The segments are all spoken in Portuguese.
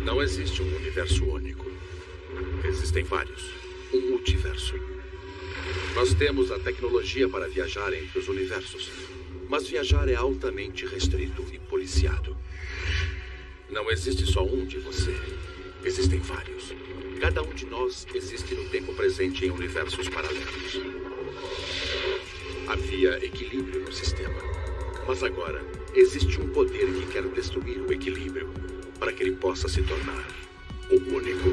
Não existe um universo único. Existem vários. Um multiverso. Nós temos a tecnologia para viajar entre os universos. Mas viajar é altamente restrito e policiado. Não existe só um de você. Existem vários. Cada um de nós existe no tempo presente em universos paralelos. Havia equilíbrio no sistema. Mas agora, existe um poder que quer destruir o equilíbrio para que ele possa se tornar o único.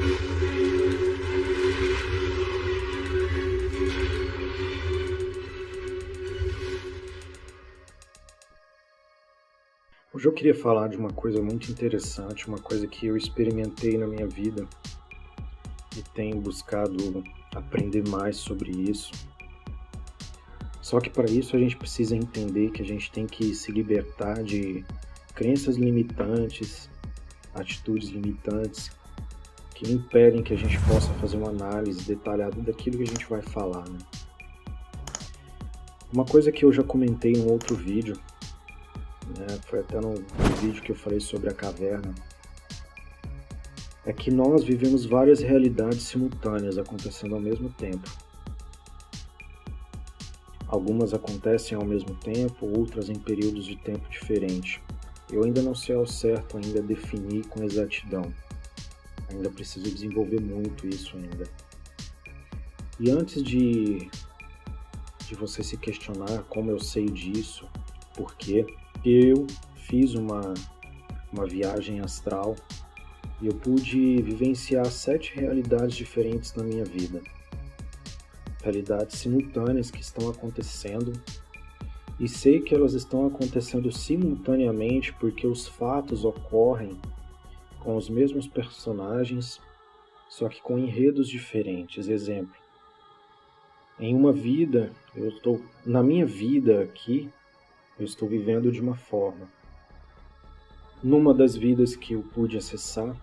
Hoje eu queria falar de uma coisa muito interessante, uma coisa que eu experimentei na minha vida e tenho buscado aprender mais sobre isso. Só que para isso a gente precisa entender que a gente tem que se libertar de crenças limitantes, atitudes limitantes, que impedem que a gente possa fazer uma análise detalhada daquilo que a gente vai falar, né? Uma coisa que eu já comentei em um outro vídeo, foi até no vídeo que eu falei sobre a caverna, é que nós vivemos várias realidades simultâneas acontecendo ao mesmo tempo. Algumas acontecem ao mesmo tempo, outras em períodos de tempo diferentes. Eu ainda não sei ao certo ainda definir com exatidão. Ainda preciso desenvolver muito isso ainda. E antes de você se questionar como eu sei disso, por quê, eu fiz uma viagem astral e eu pude vivenciar 7 realidades diferentes na minha vida. Realidades simultâneas que estão acontecendo, e sei que elas estão acontecendo simultaneamente porque os fatos ocorrem com os mesmos personagens, só que com enredos diferentes. Exemplo, em uma vida, na minha vida aqui, eu estou vivendo de uma forma. Numa das vidas que eu pude acessar,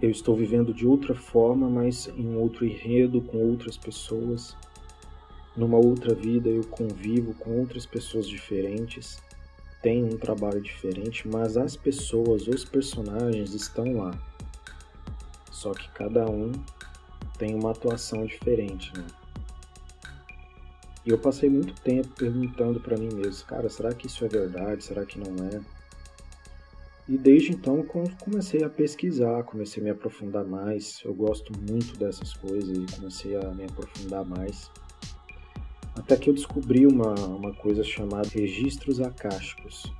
eu estou vivendo de outra forma, mas em um outro enredo, com outras pessoas. Numa outra vida eu convivo com outras pessoas diferentes, tenho um trabalho diferente, mas as pessoas, os personagens estão lá. Só que cada um tem uma atuação diferente, né? E eu passei muito tempo perguntando para mim mesmo, cara, será que isso é verdade? Será que não é? E desde então comecei a pesquisar, comecei a me aprofundar mais. Eu gosto muito dessas coisas e comecei a me aprofundar mais. Até que eu descobri uma coisa chamada registros acásticos,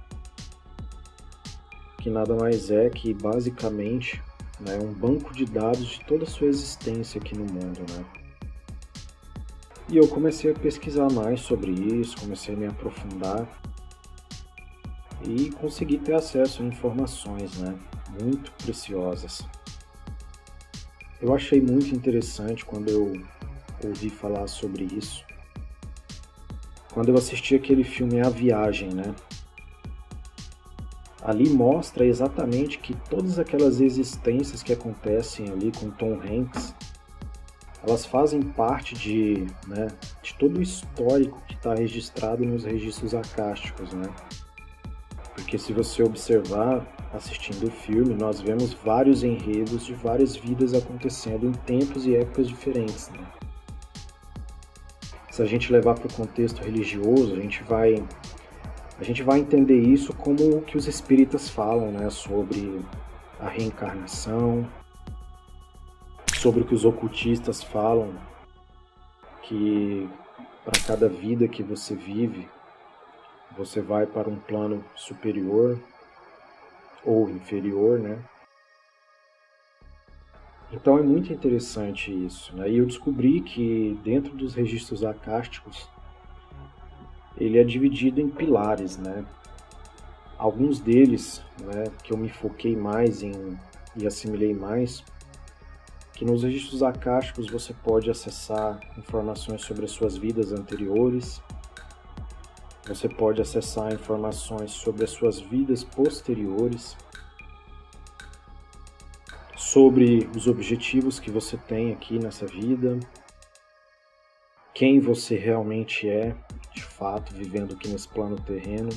que nada mais é que basicamente um banco de dados de toda a sua existência aqui no mundo, né? E eu comecei a pesquisar mais sobre isso, comecei a me aprofundar e consegui ter acesso a informações, muito preciosas. Eu achei muito interessante quando eu ouvi falar sobre isso. Quando eu assisti aquele filme A Viagem, ali mostra exatamente que todas aquelas existências que acontecem ali com Tom Hanks, elas fazem parte de todo o histórico que está registrado nos registros acásticos, Porque se você observar, assistindo o filme, nós vemos vários enredos de várias vidas acontecendo em tempos e épocas diferentes, Se a gente levar para o contexto religioso, a gente vai entender isso como o que os espíritas falam, sobre a reencarnação, sobre o que os ocultistas falam, que para cada vida que você vive, você vai para um plano superior ou inferior, Então é muito interessante isso, E eu descobri que dentro dos registros acásticos, ele é dividido em pilares, Alguns deles, que eu me foquei mais e assimilei mais, que nos registros acásticos você pode acessar informações sobre as suas vidas anteriores, você pode acessar informações sobre as suas vidas posteriores, sobre os objetivos que você tem aqui nessa vida, quem você realmente é, de fato, vivendo aqui nesse plano terreno.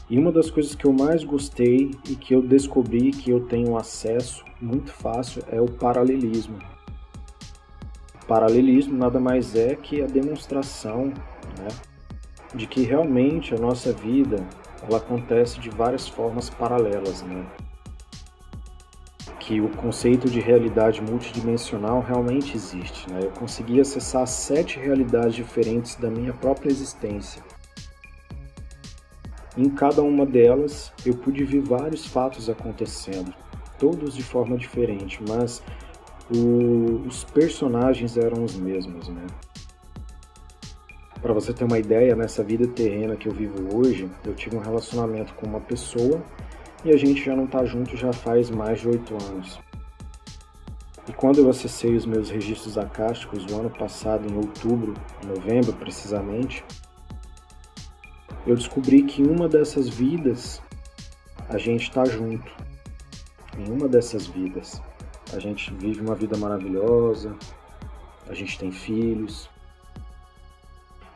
E uma das coisas que eu mais gostei e que eu descobri que eu tenho acesso muito fácil é o paralelismo. O paralelismo nada mais é que a demonstração, né, de que realmente a nossa vida ela acontece de várias formas paralelas, né? Que o conceito de realidade multidimensional realmente existe, né? Eu consegui acessar 7 realidades diferentes da minha própria existência. Em cada uma delas, eu pude ver vários fatos acontecendo, todos de forma diferente, mas os personagens eram os mesmos, né? Para você ter uma ideia, nessa vida terrena que eu vivo hoje, eu tive um relacionamento com uma pessoa e a gente já não está junto já faz mais de 8 anos. E quando eu acessei os meus registros acásticos o ano passado, em outubro, novembro precisamente, eu descobri que em uma dessas vidas a gente está junto. Em uma dessas vidas a gente vive uma vida maravilhosa, a gente tem filhos.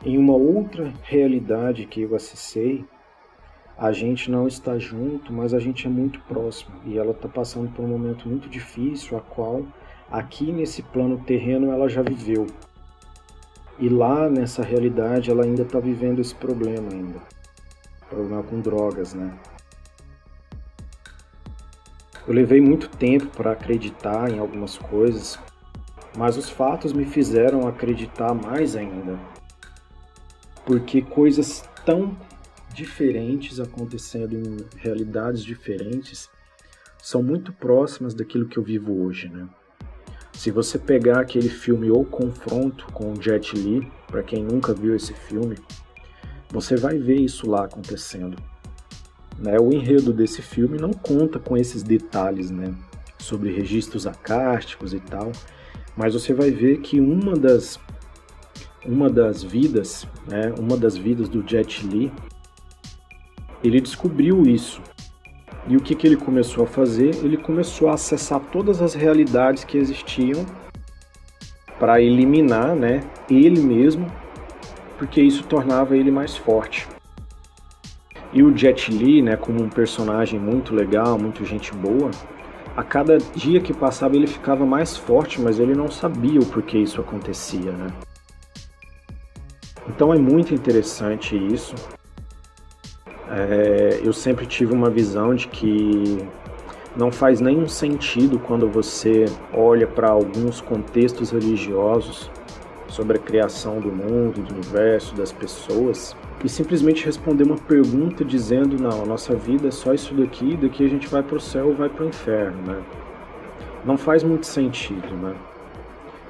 Em uma outra realidade que eu acessei, a gente não está junto, mas a gente é muito próximo. E ela está passando por um momento muito difícil, a qual aqui nesse plano terreno ela já viveu. E lá nessa realidade ela ainda está vivendo esse problema ainda. Problema com drogas, né? Eu levei muito tempo para acreditar em algumas coisas, mas os fatos me fizeram acreditar mais ainda. Porque coisas tão diferentes acontecendo em realidades diferentes são muito próximas daquilo que eu vivo hoje, né? Se você pegar aquele filme O Confronto com o Jet Li, para quem nunca viu esse filme, você vai ver isso lá acontecendo. Né? O enredo desse filme não conta com esses detalhes, né, sobre registros acásticos e tal, mas você vai ver que uma das vidas, né, uma das vidas do Jet Li, ele descobriu isso. E o que ele começou a fazer? Ele começou a acessar todas as realidades que existiam para eliminar, né, ele mesmo, porque isso tornava ele mais forte. E o Jet Li, né, como um personagem muito legal, muito gente boa, a cada dia que passava ele ficava mais forte, mas ele não sabia o porquê isso acontecia, né? Então é muito interessante isso. Eu sempre tive uma visão de que não faz nenhum sentido quando você olha para alguns contextos religiosos sobre a criação do mundo, do universo, das pessoas, e simplesmente responder uma pergunta dizendo, não, a nossa vida é só isso daqui a gente vai para o céu ou vai para o inferno, né? Não faz muito sentido, né?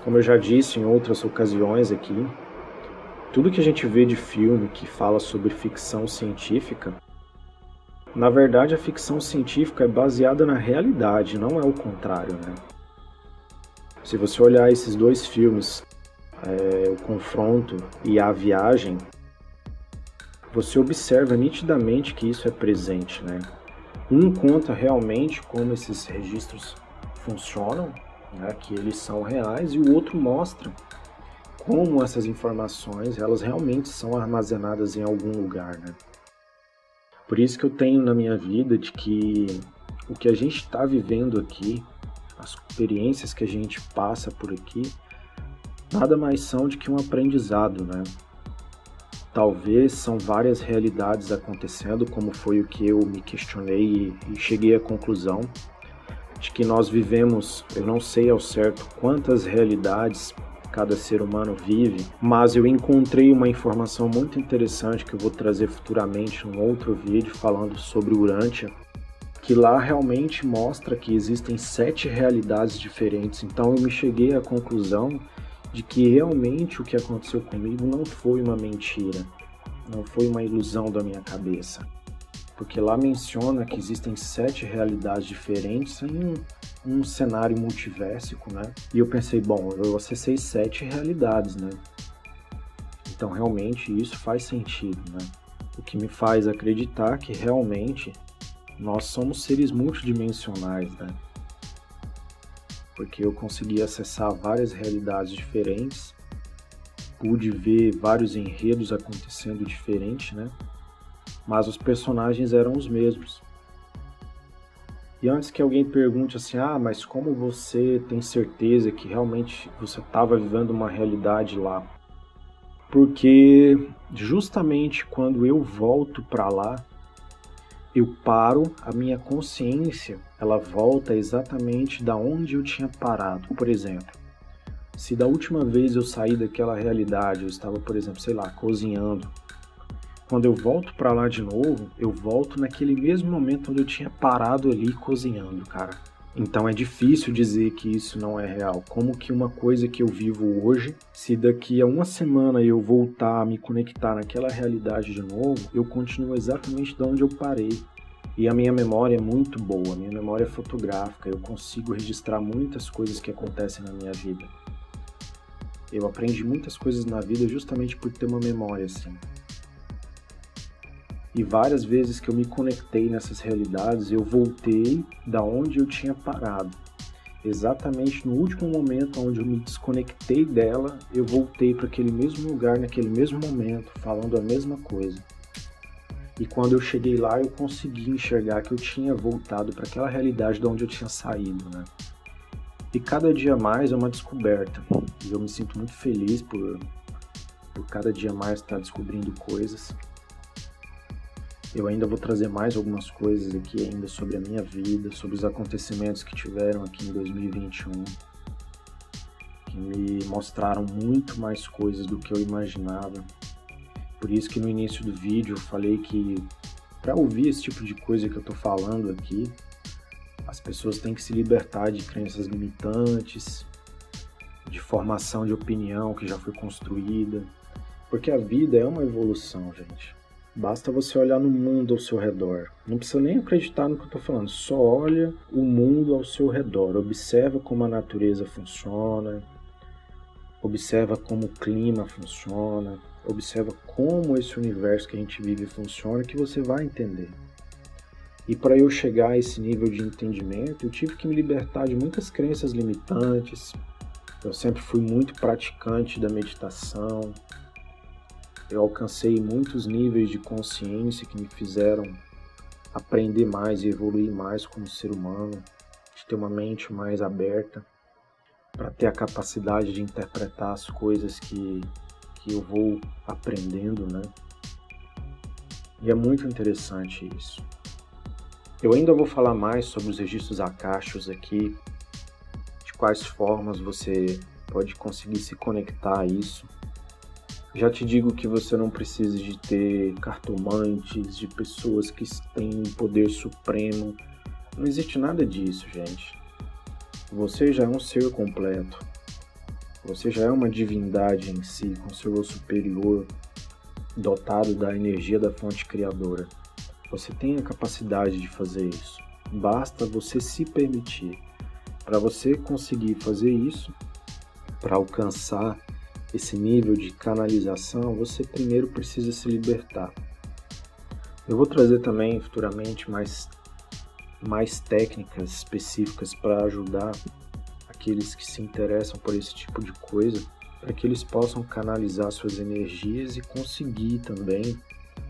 Como eu já disse em outras ocasiões aqui, tudo que a gente vê de filme que fala sobre ficção científica, na verdade a ficção científica é baseada na realidade, não é o contrário, né? Se você olhar esses dois filmes, O Confronto e A Viagem, você observa nitidamente que isso é presente, né? Um conta realmente como esses registros funcionam, né, que eles são reais, e o outro mostra como essas informações elas realmente são armazenadas em algum lugar, né? Por isso que eu tenho na minha vida de que o que a gente está vivendo aqui, as experiências que a gente passa por aqui, nada mais são do que um aprendizado, né? Talvez são várias realidades acontecendo, como foi o que eu me questionei e cheguei à conclusão de que nós vivemos, eu não sei ao certo quantas realidades cada ser humano vive, mas eu encontrei uma informação muito interessante que eu vou trazer futuramente num outro vídeo falando sobre Urântia, que lá realmente mostra que existem 7 realidades diferentes. Então eu me cheguei à conclusão de que realmente o que aconteceu comigo não foi uma mentira, não foi uma ilusão da minha cabeça. Porque lá menciona que existem 7 realidades diferentes em um cenário multiversico, né? E eu pensei, bom, eu acessei 7 realidades, né? Então realmente isso faz sentido, né? O que me faz acreditar que realmente nós somos seres multidimensionais, né? Porque eu consegui acessar várias realidades diferentes, pude ver vários enredos acontecendo diferentes, né? mas os personagens eram os mesmos. E antes que alguém pergunte assim, mas como você tem certeza que realmente você estava vivendo uma realidade lá? Porque justamente quando eu volto para lá, eu paro, a minha consciência, ela volta exatamente da onde eu tinha parado. Por exemplo, se da última vez eu saí daquela realidade, eu estava, por exemplo, sei lá, cozinhando. Quando eu volto para lá de novo, eu volto naquele mesmo momento onde eu tinha parado ali cozinhando, cara. Então é difícil dizer que isso não é real. Como que uma coisa que eu vivo hoje, se daqui a uma semana eu voltar a me conectar naquela realidade de novo, eu continuo exatamente de onde eu parei. E a minha memória é muito boa, a minha memória é fotográfica, eu consigo registrar muitas coisas que acontecem na minha vida. Eu aprendi muitas coisas na vida justamente por ter uma memória assim. E várias vezes que eu me conectei nessas realidades, eu voltei da onde eu tinha parado. Exatamente no último momento onde eu me desconectei dela, eu voltei para aquele mesmo lugar, naquele mesmo momento, falando a mesma coisa. E quando eu cheguei lá, eu consegui enxergar que eu tinha voltado para aquela realidade de onde eu tinha saído, né? E cada dia mais é uma descoberta. E eu me sinto muito feliz por cada dia mais estar descobrindo coisas. Eu ainda vou trazer mais algumas coisas aqui ainda sobre a minha vida, sobre os acontecimentos que tiveram aqui em 2021, que me mostraram muito mais coisas do que eu imaginava. Por isso que no início do vídeo eu falei que para ouvir esse tipo de coisa que eu tô falando aqui, as pessoas têm que se libertar de crenças limitantes, de formação de opinião que já foi construída, porque a vida é uma evolução, gente. Basta você olhar no mundo ao seu redor. Não precisa nem acreditar no que eu estou falando. Só olha o mundo ao seu redor. Observa como a natureza funciona. Observa como o clima funciona. Observa como esse universo que a gente vive funciona, que você vai entender. E para eu chegar a esse nível de entendimento, eu tive que me libertar de muitas crenças limitantes. Eu sempre fui muito praticante da meditação. Eu alcancei muitos níveis de consciência que me fizeram aprender mais e evoluir mais como ser humano, de ter uma mente mais aberta, para ter a capacidade de interpretar as coisas que eu vou aprendendo, né? E é muito interessante isso. Eu ainda vou falar mais sobre os registros akashicos aqui, de quais formas você pode conseguir se conectar a isso. Já te digo que você não precisa de ter cartomantes, de pessoas que têm poder supremo. Não existe nada disso, gente. Você já é um ser completo. Você já é uma divindade em si, com seu eu superior, dotado da energia da fonte criadora. Você tem a capacidade de fazer isso. Basta você se permitir. Para você conseguir fazer isso, para alcançar esse nível de canalização, você primeiro precisa se libertar. Eu vou trazer também futuramente mais técnicas específicas para ajudar aqueles que se interessam por esse tipo de coisa, para que eles possam canalizar suas energias e conseguir também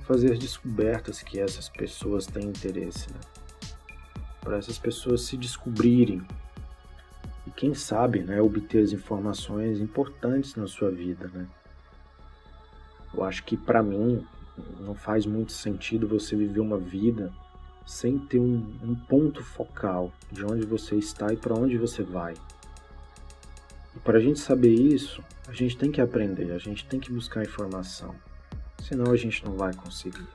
fazer descobertas que essas pessoas têm interesse, né? Para essas pessoas se descobrirem. E quem sabe, né, obter as informações importantes na sua vida, né? Eu acho que para mim não faz muito sentido você viver uma vida sem ter um ponto focal de onde você está e para onde você vai. E para a gente saber isso, a gente tem que aprender, a gente tem que buscar informação, senão a gente não vai conseguir.